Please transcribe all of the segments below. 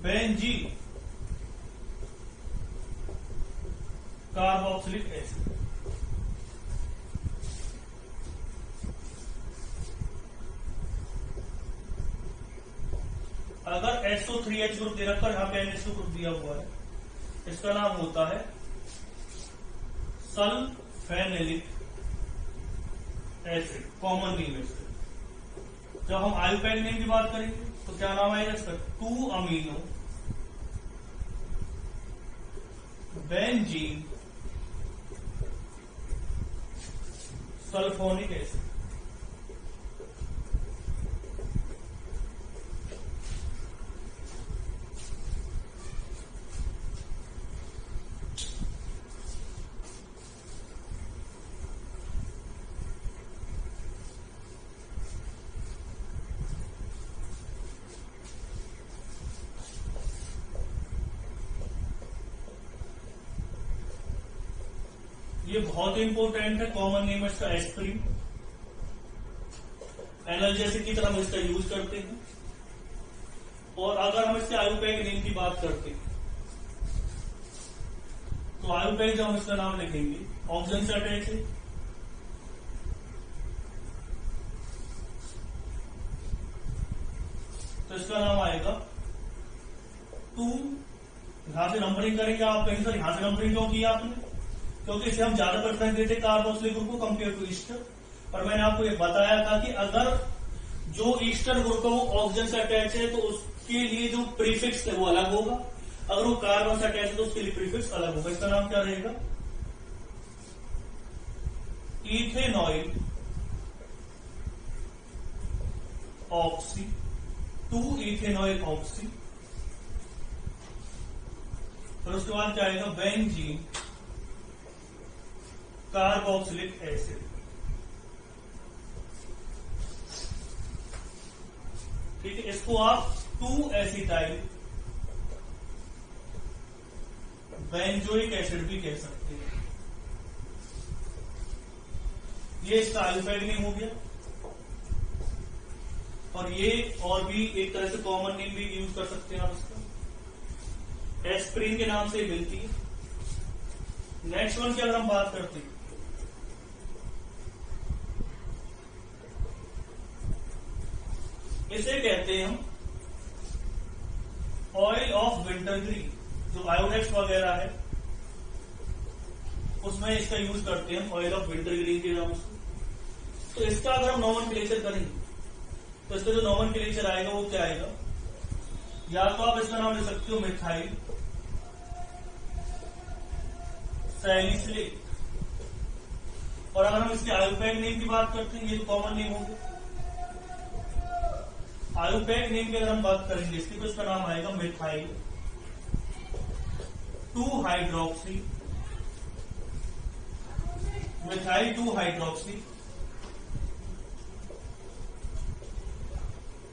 Benzene carboxylic acid. अगर SO3H group दे रखा है, यहां पे NH2 ग्रुप दिया हुआ है, इसका नाम होता है सल्फेनिलिक एसिड, कॉमन नेम है इसका। जब हम आयुपैक नेम की बात करेंगे तो क्या नाम आएगा इसका? 2 अमीनो बेंजीन सल्फोनिक एसिड। ये बहुत इंपॉर्टेंट है, कॉमन नेम है इसका एस्प्रिन। एनाल्जेसिक की तरह हम इसका यूज करते हैं। और अगर हम इसके आयुपैक नेम की बात करते हैं तो आयुपैक जब हम इसका नाम लिखेंगे, ऑक्सीजन से अटैच है, तो इसका नाम आएगा 2। यहां से नंबरिंग करेंगे आप कहीं सर, यहां से नंबरिंग क्यों किया आपने? क्योंकि इसे हम ज्यादा प्रेफरेंस देते कार्बोक्सिलिक ग्रुप को कंपेयर टू ईस्टर। और मैंने आपको ये बताया था कि अगर जो ईस्टर ग्रुप है वो ऑक्सीजन से अटैच है तो उसके लिए जो प्रीफिक्स है वो अलग होगा, अगर वो कार्बन से अटैच है तो उसके लिए प्रीफिक्स अलग होगा। इसका नाम क्या रहेगा? Ethanoyl oxy, 2 ethanoyl oxy. और उसके बाद क्या आएगा? Benzene carboxylic acid. ठीक है, इसको आप 2 एसिटाइल बेंजोइक एसिड भी कह सकते हैं। ये इसका आयुपैक नेम हो गया। और ये और भी एक तरह से कॉमन नेम भी यूज कर सकते हैं आप इसका, एस्प्रिन के नाम से मिलती है। नेक्स्ट वन की अगर हम बात करते हैं, इसे कहते हैं हम ऑयल ऑफ विंटरग्रीन। जो बायोडेक्स वगैरह है उसमें इसका यूज करते हैं हम ऑयल ऑफ विंटरग्रीन के नाम से। तो इसका अगर हम नॉमेनक्लेचर करेंगे तो इसका जो नॉमेनक्लेचर आएगा वो क्या आएगा? या तो आप इसका नाम ले सकते हो मिथाइल सैलिसिलेट। और अगर हम इसके आयुपैक नेम की बात करते हैं, ये तो कॉमन नेम होगा। आयुपैक नेम की अगर हम बात करेंगे इसकी तो इसका नाम आएगा methyl 2 hydroxy, methyl 2 hydroxy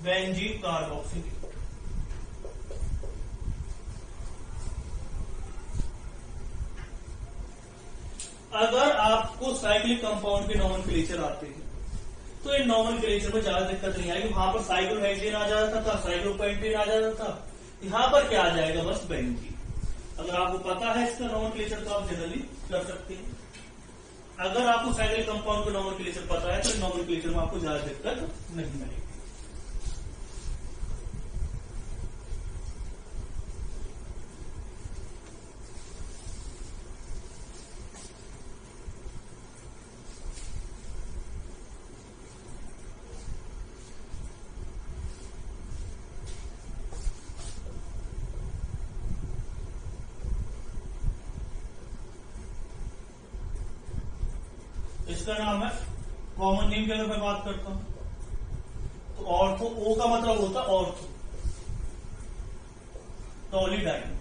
benzene carboxylate. अगर आपको साइक्लिक कंपाउंड के नॉमेनक्लेचर आते हैं तो इन नॉमेनक्लेचर में ज्यादा दिक्कत नहीं आएगी। वहां पर साइक्लोहेक्सेन आ जाता था, साइक्लोपेंटेन आ जाता था, यहां पर क्या आ जाएगा? बस बेंजीन। अगर आपको पता है इसका नॉमेनक्लेचर तो आप जनरली कर सकते हैं। अगर आपको साइक्लिक कंपाउंड का नॉमेनक्लेचर पता है तो नॉमेनक्लेचर में आपको ज्यादा दिक्कत नहीं आएगी। इसका नाम है, कॉमन नेम की अगर मैं बात करता हूं तो ऑर्थो, ओ का मतलब होता है ऑर्थो, टॉलीडाइन।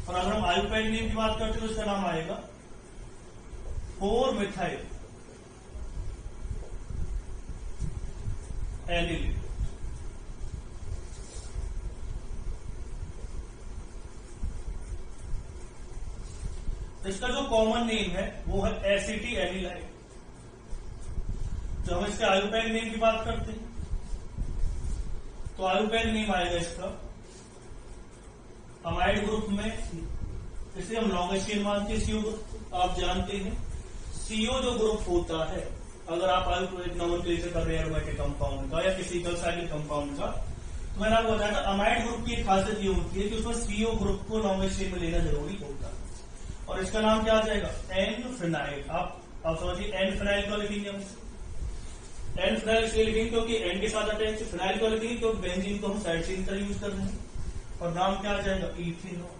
और अगर हम आयुपैक नेम की बात करते हैं तो इसका नाम आएगा 4 मिथाइल एनिलीन। इसका जो कॉमन नेम है वो है एसिटी एनिलाइड। जब हम इसके आयुपैक नेम की बात करते हैं तो आयुपैक नेम आएगा इसका अमाइड ग्रुप में इसे हम लॉन्गेस्ट चेन मानते हैं सीओ ग्रुप। आप जानते हैं सीओ जो ग्रुप होता है, अगर आप एक नोमेनक्लेचर कर रहे हैं एरोमेटिक कंपाउंड का या किसी साइक्लिक कंपाउंड का, तो मैंने आपको बताया था अमाइड ग्रुप की एक खासियत ये होती है कि उसमें सीओ ग्रुप को लॉन्गेस्ट चेन में लेना जरूरी होता है। और इसका नाम क्या आ जाएगा? N phenyl. आप समझिए एन फिनाइल को लिखेंगे हम। एन फिनाइल इसलिए लिखेंगे क्योंकि एन के साथ अटैच, फिनाइल को लिखेंगे क्योंकि बेंजीन को हम साइड चेन का यूज कर रहे हैं। और नाम क्या आ जाएगा? इथेनॉल।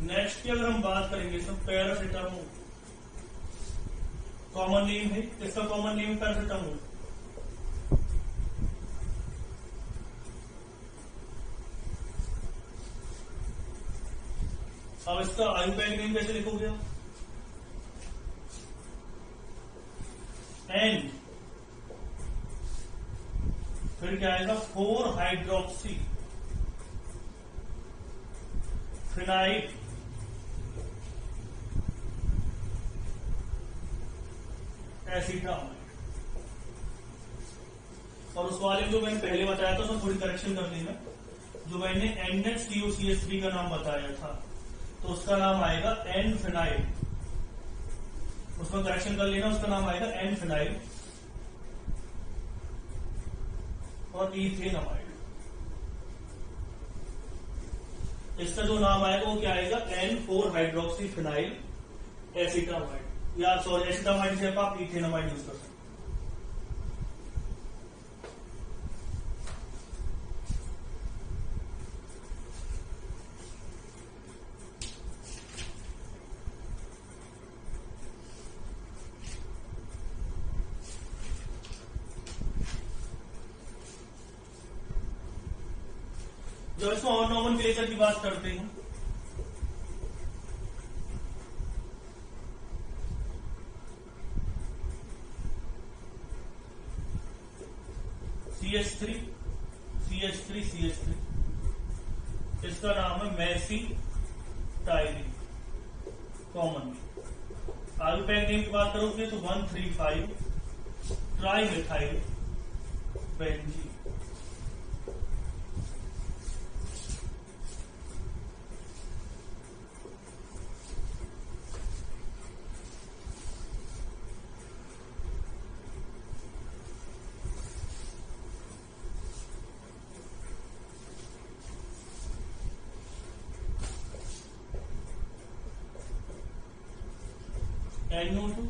नेक्स्ट की अगर हम बात करेंगे तो पैरासिटामोल कॉमन नेम है। इसका कॉमन नेम पैरासिटामोल। अब इसका आयुर्वेदिक नेम कैसे लिखोगे? एन फिर क्या आएगा? 4 हाइड्रोक्सी फिनाइल एसिटामाइड। और उस वाले जो मैंने पहले बताया था उसमें थोड़ी करेक्शन कर लेना। जो मैंने NH3 का नाम बताया था तो उसका नाम आएगा एन फिनाइल। उसमें करेक्शन कर लेना, उसका नाम आएगा एन फिनाइल और इथेनामाइड। इसका जो नाम आएगा वो क्या आएगा? N4 hydroxy phenyl acetamide. या सॉरी एसिटामाइड से आप इथेनामाइड यूज कर सकते हैं। जब इसमें और नोमेनक्लेचर की बात करते हैं CH3 इसका नाम है मैसी टाइलिन कॉमन। आयुर्वेदिक नेम की बात करोगे तो 135 tri methyl benzene. NO2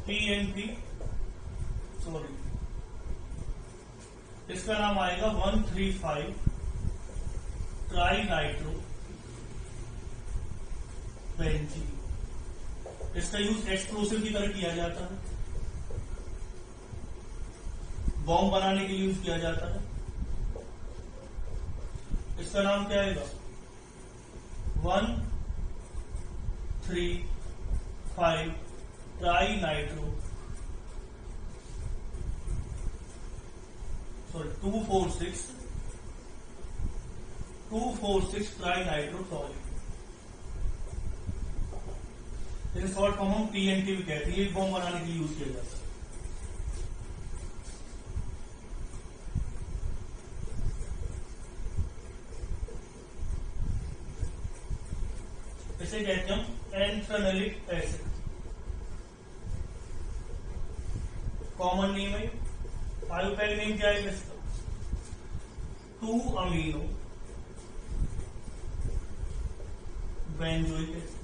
PNP sorry इसका नाम आएगा 135 ट्राई नाइट्रो बेंजीन। इसका यूज एक्सप्लोसिव की तरह किया जाता है, बॉम्ब बनाने के लिए यूज किया जाता है। इसका नाम क्या आएगा? 135 tri nitro 246 tri nitro solid. इसे शॉर्ट फॉर्म हम TNT भी कहते हैं। ये बॉम्ब बनाने के लिए यूज किया जाता है। इसे कहते हैं हम एंथ्रेनलिक एसिड। कॉमन नेम है। आयुर्वेदिक नेम क्या है इसका? 2 amino benzoic acid.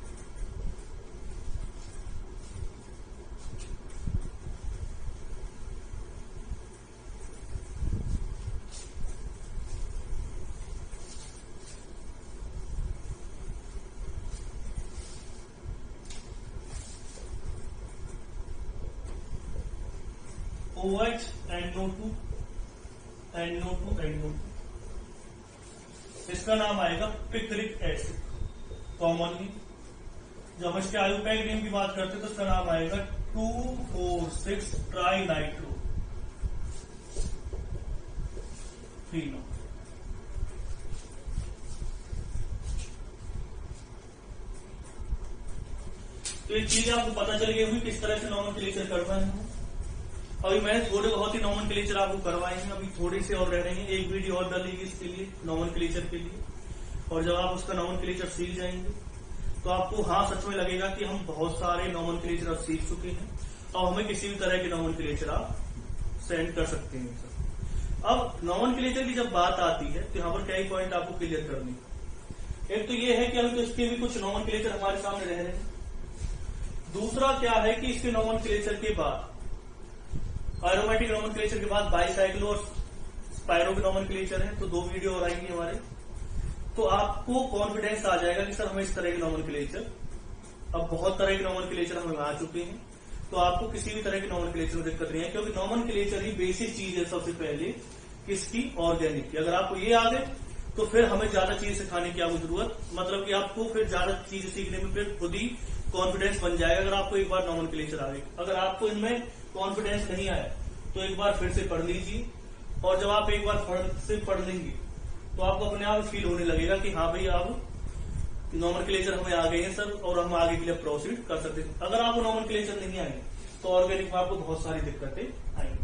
OH NO2 NO2 इसका नाम आएगा पिक्रिक एसिड। कॉमनली जब हम इसके आयुपैक नेम की बात करते हैं तो इसका नाम आएगा 2,4,6 ट्राई नाइट्रो फिनो। तो एक चीज आपको पता चल गई हुई किस तरह से नॉमेनक्लेचर करना है। अभी मैंने थोड़े बहुत ही नॉमेनक्लेचर आपको करवाए हैं, अभी थोड़े से और रह रहे हैं। एक वीडियो और डालेगी इसके लिए नॉमेनक्लेचर के लिए, और जब आप उसका नॉमेनक्लेचर सीख जाएंगे तो आपको सच में लगेगा कि हम बहुत सारे नॉमेनक्लेचर अब सीख चुके हैं और हमें किसी भी तरह के नॉमेनक्लेचर आप सेंड कर सकते हैं। अब नॉमेनक्लेचर की जब बात आती है तो यहाँ पर कई पॉइंट आपको क्लियर करने हैं। एक तो ये है कि अभी तो इसके भी कुछ नॉमेनक्लेचर हमारे सामने रह रहे हैं। दूसरा क्या है कि इसके नॉमेनक्लेचर के बाद एरोमेटिक नॉमेनक्लेचर के बाद बाईसाइक्लो और स्पाइरो के नॉमेनक्लेचर है, तो 2 वीडियो और आएंगे हमारे। तो आपको कॉन्फिडेंस आ जाएगा कि सर हमें इस तरह के नॉमेनक्लेचर, अब बहुत तरह के नॉमेनक्लेचर हमें आ चुके हैं, तो आपको किसी भी तरह के नॉमेनक्लेचर में दिक्कत नहीं है, क्योंकि नॉमेनक्लेचर ही बेसिक चीज है सबसे पहले किसकी, ऑर्गेनिक की। अगर आपको ये आ गए तो फिर हमें ज्यादा चीज सिखाने की आपको जरूरत, मतलब कि आपको फिर ज्यादा चीजें सीखने में फिर खुद ही कॉन्फिडेंस बन जाएगा अगर आपको एक बार नॉमेनक्लेचर आ गए। अगर आपको इनमें कॉन्फिडेंस नहीं आया तो एक बार फिर से पढ़ लीजिए, और जब आप एक बार पढ़ लेंगे तो आपको अपने आप फील होने लगेगा कि हाँ भाई अब नॉमेनक्लेचर हमें आ गए हैं सर और हम आगे के लिए प्रोसीड कर सकते हैं। अगर आपको नॉमेनक्लेचर नहीं आए तो ऑर्गेनिक में आपको बहुत सारी दिक्कतें आएंगी।